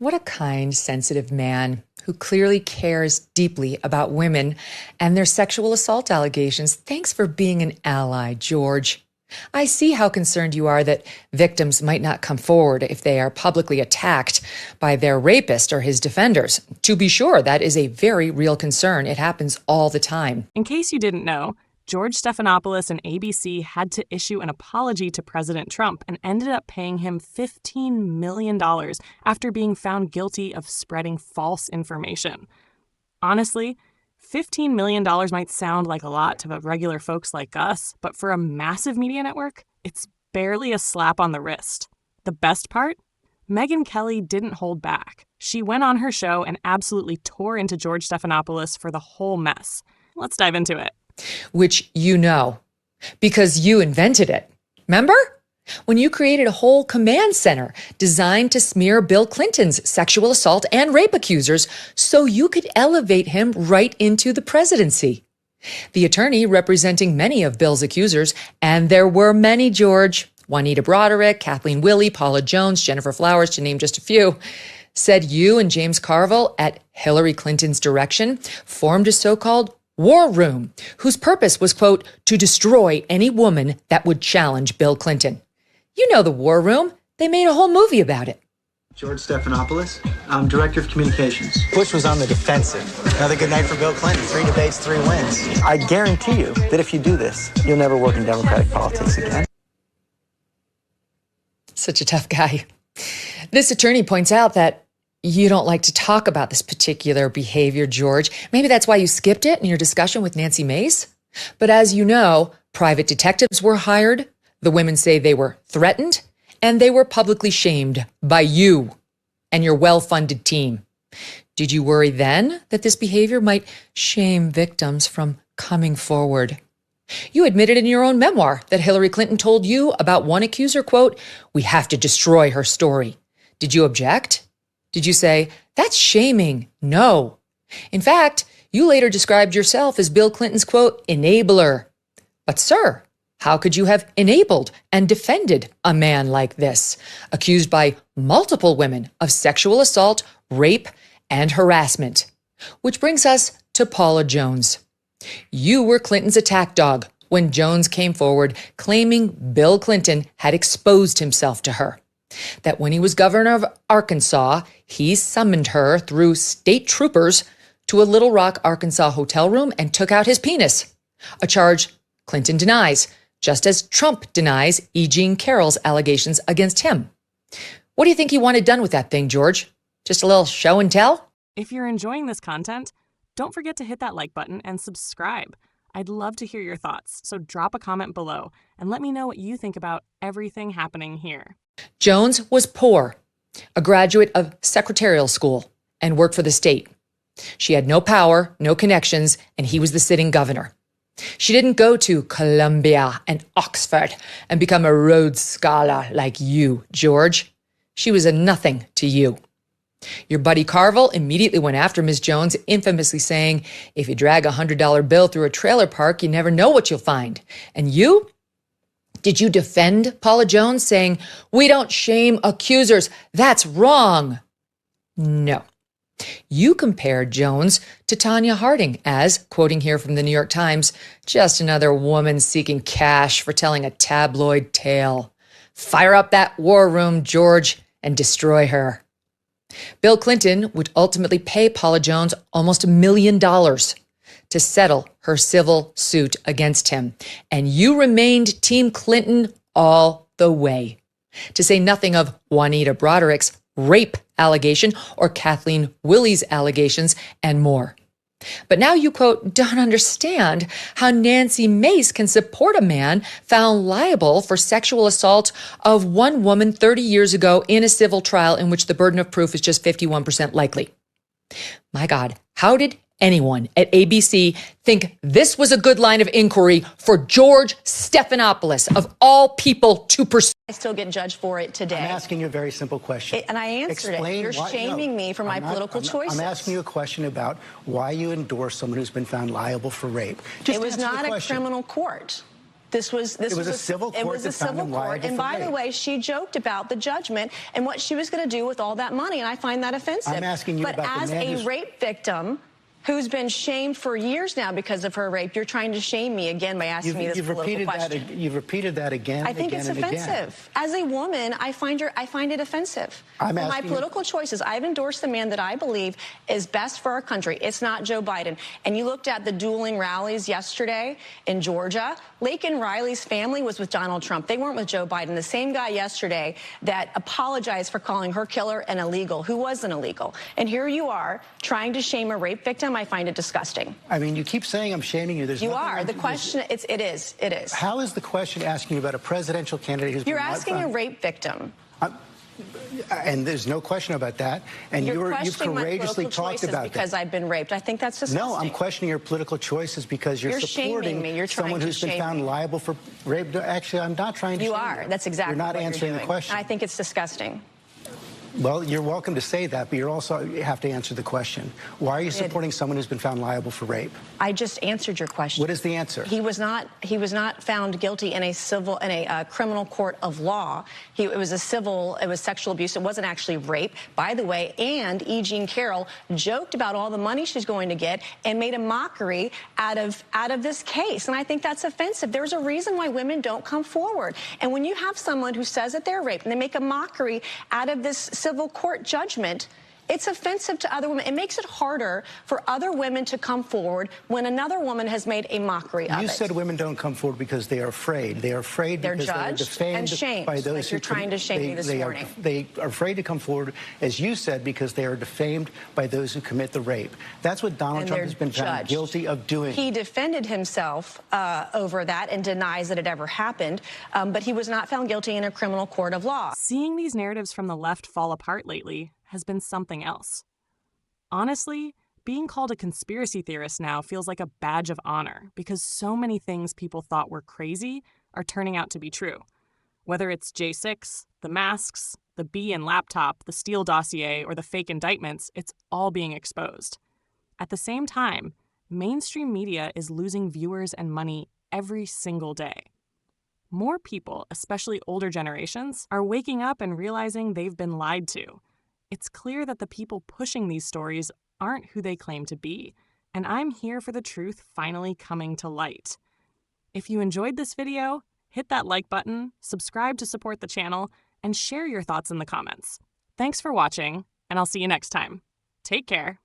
What a kind, sensitive man who clearly cares deeply about women and their sexual assault allegations. Thanks for being an ally, George. I see how concerned you are that victims might not come forward if they are publicly attacked by their rapist or his defenders. To be sure, that is a very real concern. It happens all the time. In case you didn't know, George Stephanopoulos and ABC had to issue an apology to President Trump and ended up paying him $15 million after being found guilty of spreading false information. Honestly, $15 million might sound like a lot to regular folks like us, but for a massive media network, it's barely a slap on the wrist. The best part? Megyn Kelly didn't hold back. She went on her show and absolutely tore into George Stephanopoulos for the whole mess. Let's dive into it. Which you know, because you invented it. Remember? When you created a whole command center designed to smear Bill Clinton's sexual assault and rape accusers so you could elevate him right into the presidency. The attorney representing many of Bill's accusers, and there were many, George, Juanita Broderick, Kathleen Willey, Paula Jones, Jennifer Flowers, to name just a few, said you and James Carville, at Hillary Clinton's direction, formed a so-called war room, whose purpose was, quote, to destroy any woman that would challenge Bill Clinton. You know the war room. They made a whole movie about it. George Stephanopoulos. I'm Director of Communications. Bush was on the defensive. Another good night for Bill Clinton. 3 debates, 3 wins. I guarantee you that if you do this, you'll never work in Democratic politics again. Such a tough guy. This attorney points out that you don't like to talk about this particular behavior, George. Maybe that's why you skipped it in your discussion with Nancy Mace. But as you know, private detectives were hired. The women say they were threatened, and they were publicly shamed by you and your well-funded team. Did you worry then that this behavior might shame victims from coming forward? You admitted in your own memoir that Hillary Clinton told you about one accuser, quote, "We have to destroy her story." Did you object? Did you say, "That's shaming"? No. In fact, you later described yourself as Bill Clinton's, quote, "enabler." But sir, how could you have enabled and defended a man like this, accused by multiple women of sexual assault, rape, and harassment? Which brings us to Paula Jones. You were Clinton's attack dog when Jones came forward claiming Bill Clinton had exposed himself to her. That when he was governor of Arkansas, he summoned her through state troopers to a Little Rock, Arkansas hotel room and took out his penis, a charge Clinton denies, just as Trump denies E. Jean Carroll's allegations against him. What do you think he wanted done with that thing, George? Just a little show and tell? If you're enjoying this content, don't forget to hit that like button and subscribe. I'd love to hear your thoughts, so drop a comment below and let me know what you think about everything happening here. Jones was poor, a graduate of secretarial school, and worked for the state. She had no power, no connections, and he was the sitting governor. She didn't go to Columbia and Oxford and become a Rhodes Scholar like you, George. She was a nothing to you. Your buddy Carville immediately went after Ms. Jones, infamously saying, "If you drag a $100 bill through a trailer park, you never know what you'll find." And you? Did you defend Paula Jones, saying, "We don't shame accusers, that's wrong"? No. You compared Jones to Tanya Harding as, quoting here from the New York Times, "just another woman seeking cash for telling a tabloid tale. Fire up that war room, George, and destroy her." Bill Clinton would ultimately pay Paula Jones almost $1 million to settle her civil suit against him. And you remained Team Clinton all the way. To say nothing of Juanita Broderick's rape allegation or Kathleen Willey's allegations and more. But now you, quote, "don't understand how Nancy Mace can support a man found liable for sexual assault of one woman 30 years ago in a civil trial in which the burden of proof is just 51% likely." My God, how did anyone at ABC think this was a good line of inquiry for George Stephanopoulos, of all people, to pursue? I still get judged for it today. I'm asking you a very simple question. And I answered it. You're shaming me for my political choices. I'm asking you a question about why you endorse someone who's been found liable for rape. It was not a criminal court. This was a civil court. It was a civil court. And by the way, she joked about the judgment and what she was going to do with all that money, and I find that offensive. I'm asking you but about as the man a rape victim who's been shamed for years now because of her rape, you're trying to shame me again by asking me this political question. You've repeated that again. I think it's offensive. As a woman, I find it offensive. For my political choices, I've endorsed the man that I believe is best for our country. It's not Joe Biden. And you looked at the dueling rallies yesterday in Georgia. Laken Riley's family was with Donald Trump. They weren't with Joe Biden. The same guy yesterday that apologized for calling her killer an illegal, who was an illegal. And here you are trying to shame a rape victim. I find it disgusting. I mean, you keep saying I'm shaming you. You are. The question, it is. How is the question asking you about a presidential candidate who's been... You're asking a rape victim. And there's no question about that. And you've courageously talked about that. Because I've been raped. I think that's disgusting. No, I'm questioning your political choices because you're supporting me. You're someone who's been found liable for rape. Actually, I'm not trying to shame you. You are. That's exactly what you're doing. You're not answering the question. I think it's disgusting. Well, you're welcome to say that, but you have to answer the question. Why are you supporting someone who's been found liable for rape? I just answered your question. What is the answer? He was not found guilty in a criminal court of law. It was sexual abuse. It wasn't actually rape, by the way. And E. Jean Carroll joked about all the money she's going to get and made a mockery out of this case. And I think that's offensive. There's a reason why women don't come forward. And when you have someone who says that they're raped and they make a mockery out of this civil court judgment, it's offensive to other women. It makes it harder for other women to come forward when another woman has made a mockery of it. You said women don't come forward because they are afraid. They are afraid because they are defamed by those who... You're trying to shame me this morning. They are afraid to come forward, as you said, because they are defamed by those who commit the rape. That's what Donald Trump has been found guilty of doing. He defended himself over that and denies that it ever happened, but he was not found guilty in a criminal court of law. Seeing these narratives from the left fall apart lately has been something else. Honestly, being called a conspiracy theorist now feels like a badge of honor because so many things people thought were crazy are turning out to be true. Whether it's J6, the masks, the B and laptop, the Steele dossier, or the fake indictments, it's all being exposed. At the same time, mainstream media is losing viewers and money every single day. More people, especially older generations, are waking up and realizing they've been lied to. It's clear that the people pushing these stories aren't who they claim to be, and I'm here for the truth finally coming to light. If you enjoyed this video, hit that like button, subscribe to support the channel, and share your thoughts in the comments. Thanks for watching, and I'll see you next time. Take care.